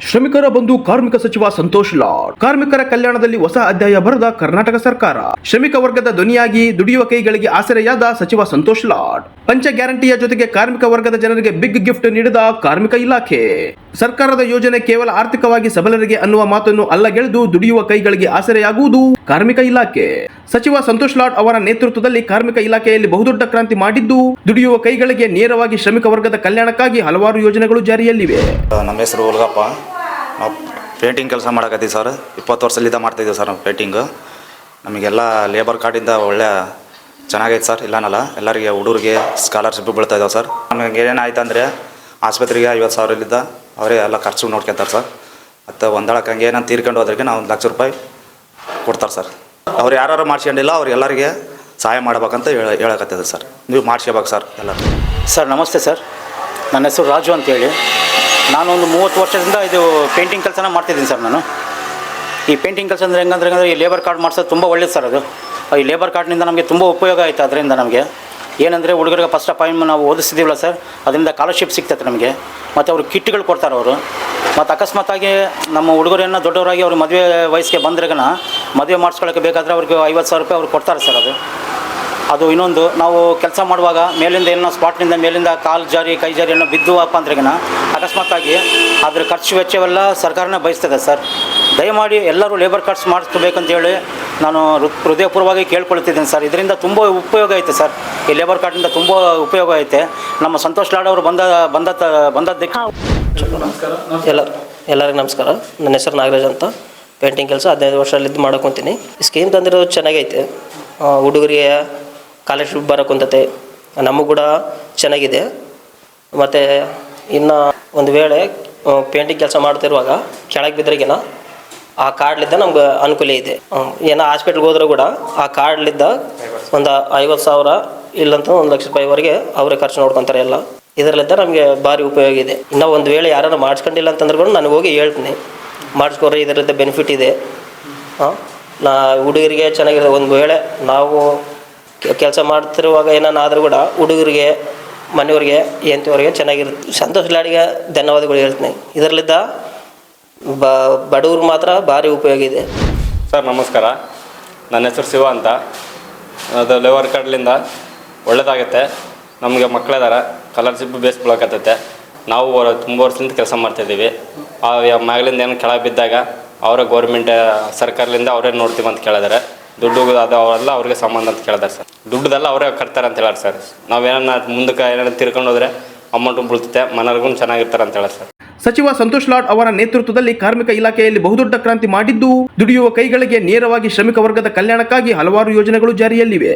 ಶ್ರಮಿಕರ ಬಂಧು ಕಾರ್ಮಿಕ ಸಚಿವ ಸಂತೋಷ್ ಲಾಡ್ ಕಾರ್ಮಿಕರ ಕಲ್ಯಾಣದಲ್ಲಿ ಹೊಸ ಅಧ್ಯಾಯ ಬರೆದ ಕರ್ನಾಟಕ ಸರ್ಕಾರ. ಶ್ರಮಿಕ ವರ್ಗದ ಧ್ವನಿಯಾಗಿ ದುಡಿಯುವ ಕೈಗಳಿಗೆ ಆಸರೆಯಾದ ಸಚಿವ ಸಂತೋಷ್ ಲಾಡ್. ಪಂಚ ಗ್ಯಾರಂಟಿಯ ಜೊತೆಗೆ ಕಾರ್ಮಿಕ ವರ್ಗದ ಜನರಿಗೆ ಬಿಗ್ ಗಿಫ್ಟ್ ನೀಡಿದ ಕಾರ್ಮಿಕ ಇಲಾಖೆ. ಸರ್ಕಾರದ ಯೋಜನೆ ಕೇವಲ ಆರ್ಥಿಕವಾಗಿ ಸಬಲರಿಗೆ ಅನ್ನುವ ಮಾತನ್ನು ಅಲ್ಲಗೆಳೆದು ದುಡಿಯುವ ಕೈಗಳಿಗೆ ಆಸರೆಯಾಗುವುದು ಕಾರ್ಮಿಕ ಇಲಾಖೆ. ಸಚಿವ ಸಂತೋಷ್ ಲಾಡ್ ಅವರ ನೇತೃತ್ವದಲ್ಲಿ ಕಾರ್ಮಿಕ ಇಲಾಖೆಯಲ್ಲಿ ಬಹುದೊಡ್ಡ ಕ್ರಾಂತಿ ಮಾಡಿದ್ದು, ದುಡಿಯುವ ಕೈಗಳಿಗೆ ನೇರವಾಗಿ ಶ್ರಮಿಕ ವರ್ಗದ ಕಲ್ಯಾಣಕ್ಕಾಗಿ ಹಲವಾರು ಯೋಜನೆಗಳು ಜಾರಿಯಲ್ಲಿವೆ. ನಮ್ಮ ಹೆಸರು ಉಲ್ಗಪ್ಪ. ನಾವು ಪೇಂಟಿಂಗ್ ಕೆಲಸ ಮಾಡಕತ್ತೀವಿ ಸರ್. 20 ವರ್ಷದಿಂದ ಮಾಡ್ತಾಯಿದ್ದೀವಿ ಸರ್ ನಾವು ಪೇಂಟಿಂಗು. ನಮಗೆಲ್ಲ ಲೇಬರ್ ಕಾರ್ಡಿಂದ ಒಳ್ಳೆ ಚೆನ್ನಾಗೈತೆ ಸರ್. ಇಲ್ಲನಲ್ಲ, ಎಲ್ಲರಿಗೆ ಹುಡುಗರಿಗೆ ಸ್ಕಾಲರ್ಶಿಪ್ ಬೀಳ್ತಾ ಇದ್ದಾವೆ ಸರ್. ನಮಗೆ ಏನಾಯ್ತು ಅಂದರೆ ಆಸ್ಪತ್ರೆಗೆ 50,000 ಅವರೇ ಎಲ್ಲ ಖರ್ಚು ನೋಡ್ಕೊತಾರೆ ಸರ್. ಮತ್ತು ಒಂದಳಕ್ಕೆ ಹಂಗೆ ಏನಂತ ತೀರ್ಕೊಂಡು ಹೋದ್ರಿಗೆ ನಾವು 1 ಲಕ್ಷ ರೂಪಾಯಿ ಕೊಡ್ತಾರೆ ಸರ್. ಅವ್ರು ಯಾರು ಮಾಡಿಸ್ಕೊಂಡಿಲ್ಲ ಅವ್ರಿಗೆಲ್ಲರಿಗೆ ಸಹಾಯ ಮಾಡ್ಬೇಕಂತ ಹೇಳಕತ್ತಿದೆ ಸರ್. ನೀವು ಮಾಡಿಸ್ಕೋಬೇಕು ಸರ್ ಎಲ್ಲರೂ. ಸರ್ ನಮಸ್ತೆ ಸರ್, ನನ್ನ ಹೆಸರು ರಾಜು ಅಂತೇಳಿ. ನಾನು ಒಂದು 30 ವರ್ಷದಿಂದ ಇದು ಪೇಂಟಿಂಗ್ ಕೆಲಸನ ಮಾಡ್ತಿದ್ದೀನಿ ಸರ್. ನಾನು ಈ ಪೇಂಟಿಂಗ್ ಕೆಲಸ ಅಂದರೆ ಹೆಂಗಂದ್ರೆ ಈ ಲೇಬರ್ ಕಾರ್ಡ್ ಮಾಡಿಸೋದು ತುಂಬ ಒಳ್ಳೇದು ಸರ್. ಅದು ಈ ಲೇಬರ್ ಕಾರ್ಡ್ನಿಂದ ನಮಗೆ ತುಂಬ ಉಪಯೋಗ ಆಯಿತು. ಅದರಿಂದ ನಮಗೆ ಏನಂದರೆ ಹುಡುಗರಿಗೆ ಫಸ್ಟ್ ಆಫ್ ಆಲ್ ನಾವು ಓದಿಸ್ತೀವಲ್ಲ ಸರ್, ಅದರಿಂದ ಸ್ಕಾಲರ್ಶಿಪ್ ಸಿಗ್ತೈತೆ ನಮಗೆ. ಮತ್ತು ಅವರು ಕಿಟ್ಗಳು ಕೊಡ್ತಾರೆ ಅವರು. ಮತ್ತು ಅಕಸ್ಮಾತಾಗಿ ನಮ್ಮ ಹುಡುಗರೇನೋ ದೊಡ್ಡವರಾಗಿ ಅವ್ರ ಮದುವೆ ವಯಸ್ಸಿಗೆ ಬಂದ್ರೆಗನ ಮದುವೆ ಮಾಡಿಸ್ಕೊಳ್ಳೋಕ್ಕೆ ಬೇಕಾದರೆ ಅವ್ರಿಗೆ 50,000 ರೂಪಾಯಿ ಅವ್ರು ಕೊಡ್ತಾರೆ ಸರ್. ಅದು ಇನ್ನೊಂದು, ನಾವು ಕೆಲಸ ಮಾಡುವಾಗ ಮೇಲಿಂದ ಏನೋ ಸ್ಪಾಟ್ನಿಂದ ಮೇಲಿಂದ ಕಾಲು ಜಾರಿ ಕೈ ಜಾರಿ ಏನೋ ಬಿದ್ದುವಪ್ಪ ಅಂದ್ರೆಗನ ಅಕಸ್ಮಾತಾಗಿ ಅದ್ರ ಖರ್ಚು ವೆಚ್ಚವೆಲ್ಲ ಸರ್ಕಾರನೇ ಬಯಸ್ತದೆ ಸರ್. ದಯಮಾಡಿ ಎಲ್ಲರೂ ಲೇಬರ್ ಕಾರ್ಡ್ಸ್ ಮಾಡಿಸ್ಕೋಬೇಕಂತೇಳಿ ನಾನು ಹೃದಯಪೂರ್ವವಾಗಿ ಕೇಳ್ಕೊಳ್ತಿದ್ದೀನಿ ಸರ್. ಇದರಿಂದ ತುಂಬ ಉಪಯೋಗ ಐತೆ ಸರ್. ಈ ಲೇಬರ್ ಕಾರ್ಡಿಂದ ತುಂಬ ಉಪಯೋಗ ಐತೆ. ನಮ್ಮ ಸಂತೋಷ್ ಲಾಡ್ ಅವರು ಬಂದದ್ದಕ್ಕೆ ಎಲ್ಲರಿಗೂ ನಮಸ್ಕಾರ. ನನ್ನ ಹೆಸರು ನಾಗರಾಜ್ ಅಂತ. ಪೇಂಟಿಂಗ್ ಕೆಲಸ 15 ವರ್ಷದಲ್ಲಿದ್ದು ಮಾಡ್ಕೊತೀನಿ. ಸ್ಕೀಮ್ ತಂದಿರೋದು ಚೆನ್ನಾಗೈತೆ. ಹುಡುಗರಿಗೆ ಸ್ಕಾಲರ್ಶಿಪ್ ಬರೋಕ್ಕಂತತೆ ನಮಗೂ ಕೂಡ ಚೆನ್ನಾಗಿದೆ. ಮತ್ತು ಇನ್ನು ಒಂದು ವೇಳೆ ಪೇಂಟಿಂಗ್ ಕೆಲಸ ಮಾಡ್ತಿರುವಾಗ ಕೆಳಗೆ ಬಿದ್ದರಿಗಿನ ಆ ಕಾರ್ಡ್ಲಿದ್ದ ನಮ್ಗೆ ಅನುಕೂಲ ಇದೆ. ಏನೋ ಹಾಸ್ಪಿಟ್ಲ್ಗೆ ಹೋದರೂ ಕೂಡ ಆ ಕಾರ್ಡ್ಲಿದ್ದ ಒಂದು 50,000 ಇಲ್ಲಂತ 1 ಲಕ್ಷ ರೂಪಾಯಿವರೆಗೆ ಅವರೇ ಖರ್ಚು ನೋಡ್ಕೊತಾರೆ ಎಲ್ಲ. ಇದರಲ್ಲಿದ್ದ ನಮಗೆ ಭಾರಿ ಉಪಯೋಗ ಇದೆ. ಇನ್ನೂ ಒಂದು ವೇಳೆ ಯಾರು ಮಾಡಿಸ್ಕೊಂಡಿಲ್ಲ ಅಂತಂದ್ರೆ ಕೂಡ ನಾನು ಹೋಗಿ ಹೇಳ್ತೀನಿ, ಮಾಡಿಸ್ಕೊಡ್ರಿ, ಇದರಿಂದ ಬೆನಿಫಿಟ್ ಇದೆ. ನಾ ಹುಡುಗರಿಗೆ ಚೆನ್ನಾಗಿರುತ್ತೆ. ಒಂದು ವೇಳೆ ನಾವು ಕೆಲಸ ಮಾಡ್ತಿರುವಾಗ ಏನಾದರೂ ಕೂಡ ಹುಡುಗರಿಗೆ ಮನೆಯವ್ರಿಗೆ ಹೆಂಡತಿಯವ್ರಿಗೆ ಚೆನ್ನಾಗಿರುತ್ತೆ. ಸಂತೋಷ್ ಲಾಡ್ಗೆ ಧನ್ಯವಾದಗಳು ಹೇಳ್ತೀನಿ. ಇದರಲ್ಲಿದ್ದ ಬಡವ್ರಿಗೆ ಮಾತ್ರ ಭಾರಿ ಉಪಯೋಗ ಇದೆ. ಸರ್ ನಮಸ್ಕಾರ, ನನ್ನ ಹೆಸರು ಶಿವ ಅಂತ. ಅದು ಲೇಬರ್ ಕಾರ್ಡ್ಲಿಂದ ಒಳ್ಳೇದಾಗುತ್ತೆ. ನಮಗೆ ಮಕ್ಕಳಿದ್ದಾರೆ, ಸ್ಕಾಲರ್ಶಿಪ್ ಬೇಸ್ ಬೀಳಕತ್ತೈತೆ. ನಾವು ತುಂಬ ವರ್ಷದಿಂದ ಕೆಲಸ ಮಾಡ್ತಾಯಿದ್ದೀವಿ. ಆ ಮ್ಯಾಗ್ಲಿಂದ ಏನು ಕೆಳಗೆ ಬಿದ್ದಾಗ ಅವರೇ ಗೌರ್ಮೆಂಟ್ ಸರ್ಕಾರದಿಂದ ಅವರೇ ನೋಡ್ತೀವಿ ಅಂತ ಕೇಳಿದ್ದಾರೆ. ದುಡ್ಡು ಅದು ಅವೆಲ್ಲ ಅವ್ರಿಗೆ ಸಂಬಂಧ ಅಂತ ಕೇಳಿದಾರೆ ಸರ್. ದುಡ್ಡುದೆಲ್ಲ ಅವರೇ ಕಟ್ತಾರೆ ಅಂತ ಹೇಳಾರೆ ಸರ್. ನಾವೇನ ಮುಂದಕ್ಕೆ ಏನಾದ್ರು ತಿರ್ಕೊಂಡು ಹೋದರೆ ಅಮೌಂಟು ಬೀಳ್ತೈತೆ, ಮನೆಯವ್ರಿಗೂ ಚೆನ್ನಾಗಿರ್ತಾರೆ ಅಂತ ಹೇಳಾರೆ ಸರ್. ಸಚಿವ ಸಂತೋಷ್ ಲಾಡ್ ಅವರ ನೇತೃತ್ವದಲ್ಲಿ ಕಾರ್ಮಿಕ ಇಲಾಖೆಯಲ್ಲಿ ಬಹುದೊಡ್ಡ ಕ್ರಾಂತಿ ಮಾಡಿದ್ದು, ದುಡಿಯುವ ಕೈಗಳಿಗೆ ನೇರವಾಗಿ ಶ್ರಮಿಕ ವರ್ಗದ ಕಲ್ಯಾಣಕ್ಕಾಗಿ ಹಲವಾರು ಯೋಜನೆಗಳು ಜಾರಿಯಲ್ಲಿವೆ.